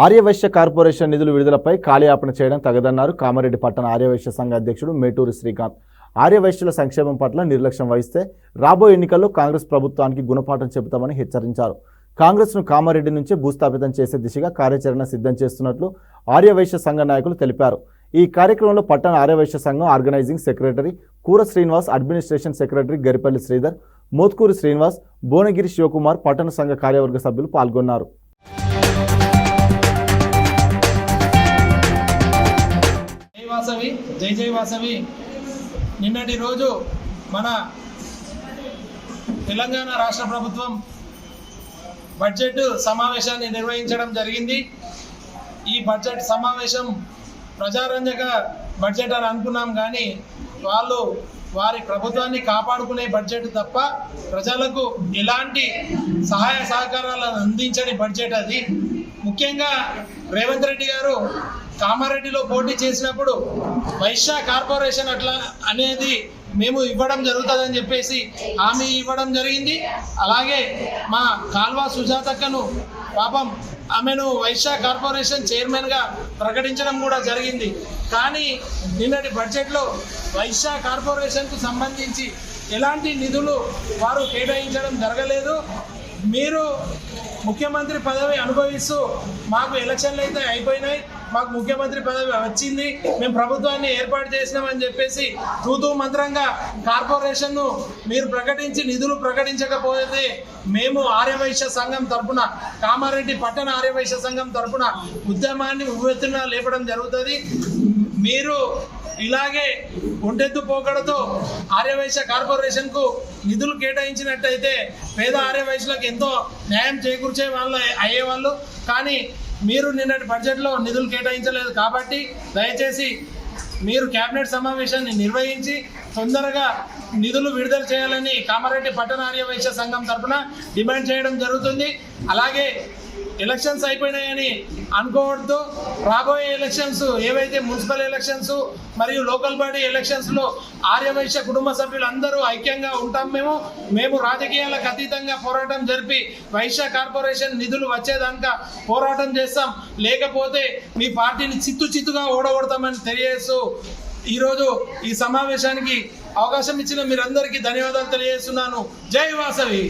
Aryavysya corporation నిధుల విడుదలపై కాలయాపన చేయడం తగదన్నారు కామారెడ్డి పట్టణ ఆర్యవైశ్య సంఘ అధ్యక్షుడు మేటూరి శ్రీకాంత్. ఆర్యవైశ్యుల సంక్షేమం పట్ల నిర్లక్ష్యం వహిస్తే రాబోయే ఎన్నికల్లో కాంగ్రెస్ ప్రభుత్వానికి గుణపాఠం చెబుతామని హెచ్చరించారు. కాంగ్రెస్ను కామారెడ్డి నుంచే భూస్థాపితం చేసే దిశగా కార్యాచరణ సిద్ధం చేస్తున్నట్లు ఆర్యవైశ్య సంఘ నాయకులు తెలిపారు. ఈ కార్యక్రమంలో పట్టణ ఆర్యవైశ్య సంఘం ఆర్గనైజింగ్ సెక్రటరీ కూర శ్రీనివాస్, అడ్మినిస్ట్రేషన్ సెక్రటరీ గరిపల్లి శ్రీధర్, మోత్కూరి శ్రీనివాస్, భువనగిరి శివకుమార్, పట్టణ సంఘ కార్యవర్గ సభ్యులు పాల్గొన్నారు. జై జై వాసవి. నిన్నటి రోజు మన తెలంగాణ రాష్ట్ర ప్రభుత్వం బడ్జెట్ సమావేశాన్ని నిర్వహించడం జరిగింది. ఈ బడ్జెట్ సమావేశం ప్రజారంజక బడ్జెట్ అని అనుకున్నాం, కానీ వాళ్ళు వారి ప్రభుత్వాన్ని కాపాడుకునే బడ్జెట్ తప్ప ప్రజలకు ఎలాంటి సహాయ సహకారాలను అందించని బడ్జెట్ అది. ముఖ్యంగా రేవంత్ రెడ్డి గారు కామారెడ్డిలో పోటీ చేసినప్పుడు వైశ్య కార్పొరేషన్ అట్లా అనేది మేము ఇవ్వడం జరుగుతుందని చెప్పేసి హామీ ఇవ్వడం జరిగింది. అలాగే మా కాల్వా సుజాతక్కను పాపం ఆమెను వైశ్య కార్పొరేషన్ చైర్మన్గా ప్రకటించడం కూడా జరిగింది. కానీ నిన్నటి బడ్జెట్లో వైశ్య కార్పొరేషన్కు సంబంధించి ఎలాంటి నిధులు వారు కేటాయించడం జరగలేదు. మీరు ముఖ్యమంత్రి పదవి అనుభవిస్తూ మాకు ఎలక్షన్లు అయితే అయిపోయినాయి, మాకు ముఖ్యమంత్రి పదవి వచ్చింది, మేము ప్రభుత్వాన్ని ఏర్పాటు చేసినామని చెప్పేసి తూతూ మంత్రంగా కార్పొరేషన్ను మీరు ప్రకటించి నిధులు ప్రకటించకపోతే మేము ఆర్యవైశ్య సంఘం తరఫున, కామారెడ్డి పట్టణ ఆర్యవైశ్య సంఘం తరఫున ఉద్యమాన్ని ఉవ్వెత్తున లేపడం జరుగుతుంది. మీరు ఇలాగే ఒంటెత్తు పోకడతో ఆర్యవైశ్య కార్పొరేషన్కు నిధులు కేటాయించినట్టయితే పేద ఆర్యవైశ్యులకు ఎంతో న్యాయం చేకూర్చే వాళ్ళు అయ్యేవాళ్ళు. కానీ మీరు నిన్నటి బడ్జెట్లో నిధులు కేటాయించలేదు కాబట్టి దయచేసి మీరు కేబినెట్ సమావేశాన్ని నిర్వహించి తొందరగా నిధులు విడుదల చేయాలని కామారెడ్డి పట్టణ ఆర్యవైశ్య సంఘం తరఫున డిమాండ్ చేయడం జరుగుతుంది. అలాగే ఎలక్షన్స్ అయిపోయినాయని అనుకోవద్దు. రాబోయే ఎలక్షన్స్ ఏవైతే మున్సిపల్ ఎలక్షన్స్ మరియు లోకల్ బాడీ ఎలక్షన్స్లో ఆర్యవైశ్య కుటుంబ సభ్యులందరూ ఐక్యంగా ఉంటాం. మేము రాజకీయాలకు అతీతంగా పోరాటం జరిపి వైశ్య కార్పొరేషన్ నిధులు వచ్చేదాకా పోరాటం చేస్తాం. లేకపోతే మీ పార్టీని చిత్తుగా ఓడగొడతామని తెలియజేస్తూ ఈరోజు ఈ సమావేశానికి అవకాశం ఇచ్చిన మీరందరికీ ధన్యవాదాలు తెలియజేస్తున్నాను. జై వాసవి.